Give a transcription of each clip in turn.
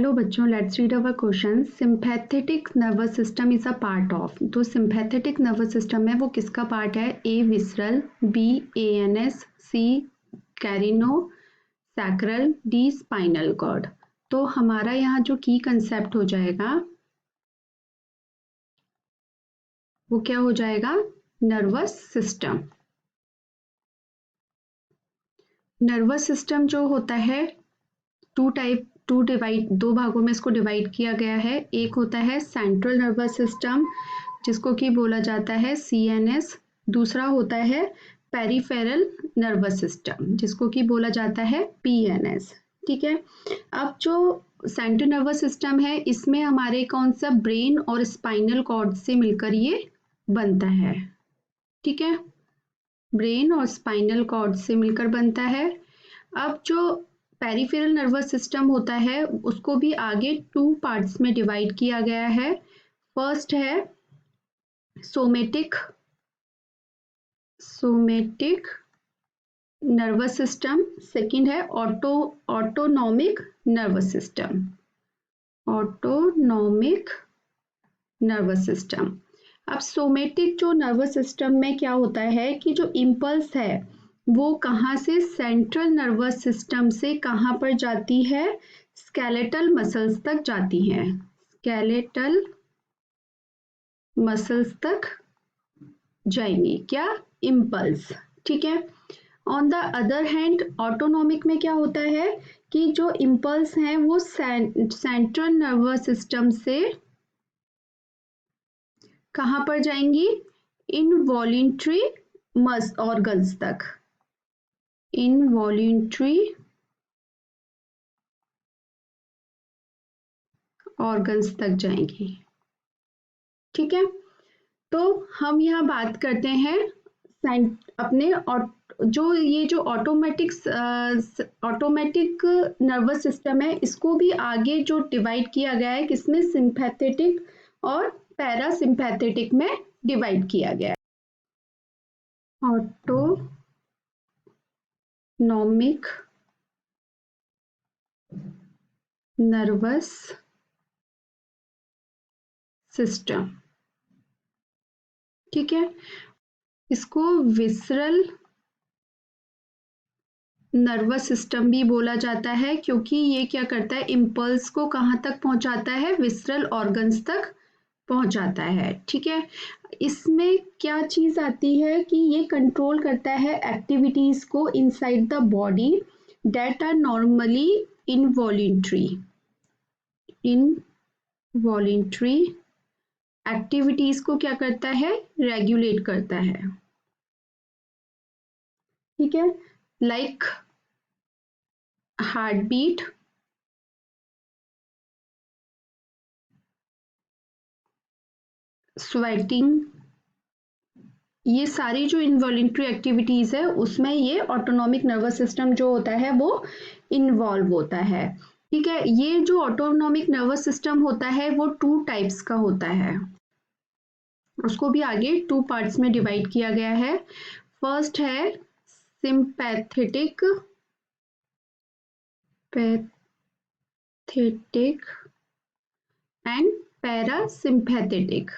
Hello बच्चों, let's read our question. Sympathetic nervous system is a part of. तो sympathetic nervous system है वो किसका पार्ट है? ए विसरल, बी एएनएस, सी कैरिनो sacral, D spinal cord. तो हमारा यहाँ जो की कंसेप्ट हो जाएगा वो क्या हो जाएगा? Nervous system. नर्वस सिस्टम जो होता है दो भागों में इसको डिवाइड किया गया है। एक होता है सेंट्रल नर्वस सिस्टम जिसको कि बोला जाता है सीएनएस। दूसरा होता है पेरिफेरल नर्वस सिस्टम जिसको कि बोला जाता है पीएनएस। ठीक है। अब जो सेंट्रल नर्वस सिस्टम है इसमें हमारे कौन सा ब्रेन और स्पाइनल कॉर्ड से मिलकर ये बनता है। ठीक है, ब्रेन और स्पाइनल कॉर्ड से मिलकर बनता है। अब जो पेरिफेरल नर्वस सिस्टम होता है उसको भी आगे 2 पार्ट्स में डिवाइड किया गया है। फर्स्ट है सोमेटिक नर्वस सिस्टम, सेकंड है ऑटोनॉमिक नर्वस सिस्टम। अब सोमेटिक जो नर्वस सिस्टम में क्या होता है कि जो इम्पल्स है वो कहाँ से सेंट्रल नर्वस सिस्टम से कहाँ पर जाती है? स्केलेटल मसल्स तक जाती हैं। स्केलेटल मसल्स तक जाएंगी क्या? इम्पल्स। ठीक है। On the other hand autonomic में क्या होता है कि जो इम्पल्स हैं वो सेंट्रल नर्वस सिस्टम से कहाँ पर जाएंगी? इनवॉलेंट्री ऑर्गन्स तक। इनवॉलेंट्री ऑर्गन्स तक जाएंगी। ठीक है। तो हम यहाँ बात करते हैं अपने जो ऑटोमेटिक नर्वस सिस्टम है इसको भी आगे जो डिवाइड किया गया है किसमें? सिंपैथेटिक और पैरासिम्पैथेटिक में डिवाइड किया गया है। Autonomic nervous system. ठीक है, इसको विसरल नर्वस सिस्टम भी बोला जाता है क्योंकि ये क्या करता है? इम्पल्स को कहाँ तक पहुंचाता है? विसरल ऑर्गन्स तक पहुंचाता है। ठीक है। इसमें क्या चीज आती है कि ये कंट्रोल करता है एक्टिविटीज को inside the body that are normally involuntary activities को क्या करता है? रेगुलेट करता है। ठीक है, लाइक हार्ट बीट, स्वेटिंग, ये सारी जो इनवॉलेंट्री एक्टिविटीज है उसमें ये ऑटोनॉमिक नर्वस सिस्टम जो होता है वो इन्वॉल्व होता है। ठीक है, ये जो ऑटोनॉमिक नर्वस सिस्टम होता है वो 2 टाइप्स का होता है। उसको भी आगे 2 पार्ट्स में डिवाइड किया गया है। फर्स्ट है सिंपैथेटिक एंड पैरासिम्पैथेटिक।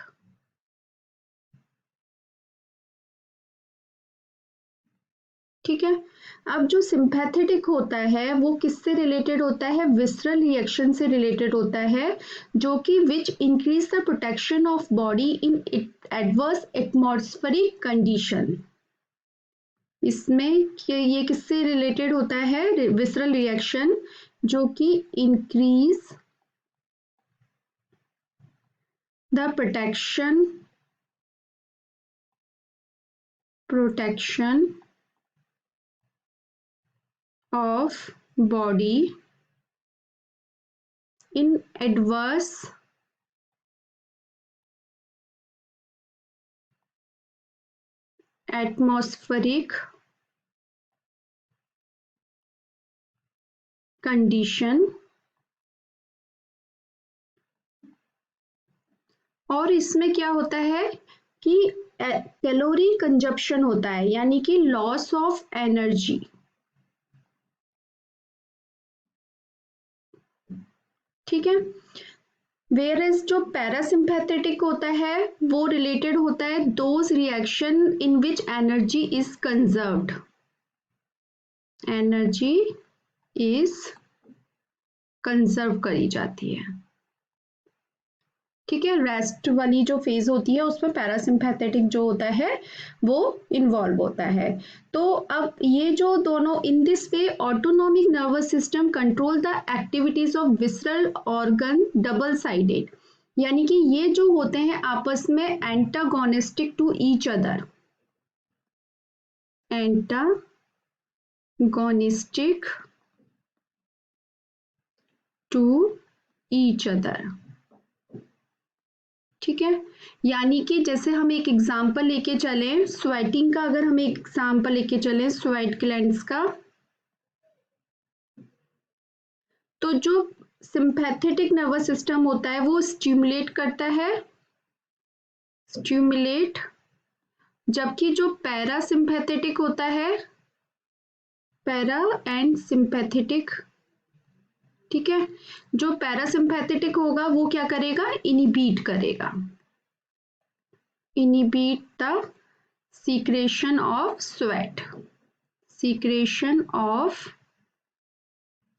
ठीक है। अब जो सिंपैथेटिक होता है वो किससे रिलेटेड होता है? विसरल रिएक्शन से रिलेटेड होता है जो कि which increase the protection of body in adverse atmospheric condition. इसमें ये किससे रिलेटेड होता है? विसरल रिएक्शन जो कि increase the protection of body in adverse atmospheric condition। और इसमें क्या होता है कि कैलोरी कंजप्शन होता है यानी कि लॉस ऑफ एनर्जी। ठीक है। वेयर इज जो पैरासिम्पैथेटिक होता है वो रिलेटेड होता है those reaction in which energy is conserved, energy is conserve करी जाती है। ठीक है, रेस्ट वाली जो फेज होती है उसमें पैरासिम्पैथेटिक जो होता है वो इन्वॉल्व होता है। तो अब ये जो दोनों, in this way autonomic nervous system control the activities of visceral organ double sided, यानी कि ये जो होते हैं आपस में antagonistic to each other, antagonistic to each other. ठीक है, यानी कि जैसे हम एक एग्जांपल लेके चलें स्वेटिंग का, अगर हम एक एग्जांपल लेके चलें स्वेट ग्लैंड्स का, तो जो सिंपैथेटिक नर्वस सिस्टम होता है वो स्टिमुलेट करता है, स्टिमुलेट, जबकि जो पैरासिम्पैथेटिक होता है, पैरा एंड सिंपैथेटिक, ठीक है, जो पैरासिम्पैथेटिक होगा वो क्या करेगा, इनिबिट करेगा, inhibit the secretion of sweat, secretion of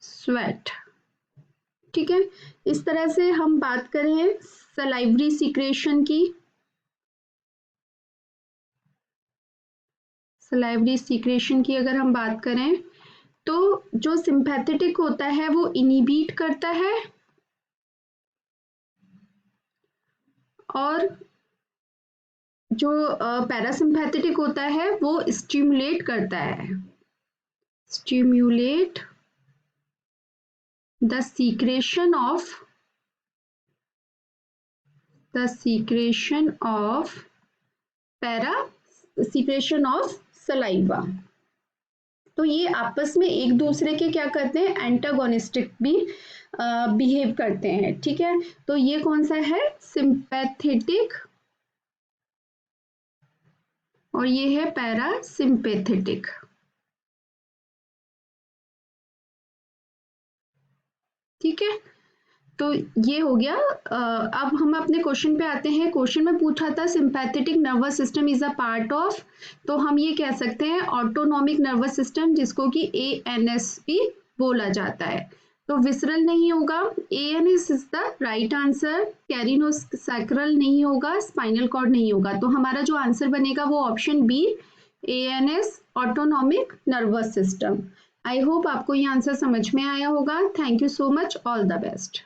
sweat. ठीक है, इस तरह से हम बात करें सलाइवरी सीक्रेशन की, सलाइवरी सीक्रेशन की अगर हम बात करें तो जो सिंपैथेटिक होता है वो इनिबिट करता है और जो पैरासिम्पैथेटिक होता है वो स्टिमुलेट करता है, stimulate the secretion of, the secretion of para, secretion of saliva. तो ये आपस में एक दूसरे के क्या करते हैं, एंटागोनिस्टिक भी बिहेव करते हैं। ठीक है, तो ये कौन सा है, सिंपैथेटिक, और ये है पैरासिम्पैथेटिक। ठीक है, तो ये हो गया। अब हम अपने क्वेश्चन पे आते हैं। क्वेश्चन में पूछा था sympathetic nervous system is a part of, तो हम ये कह सकते हैं ऑटोनॉमिक नर्वस सिस्टम, जिसको कि ANS भी बोला जाता है। तो विसरल नहीं होगा, ANS is the right answer, craniosacral नहीं होगा, स्पाइनल कॉर्ड नहीं होगा। तो हमारा जो आंसर बनेगा वो option B, ANS, autonomic nervous system. I hope आपको ये आंसर समझ में आया होगा। Thank you so much, all the best.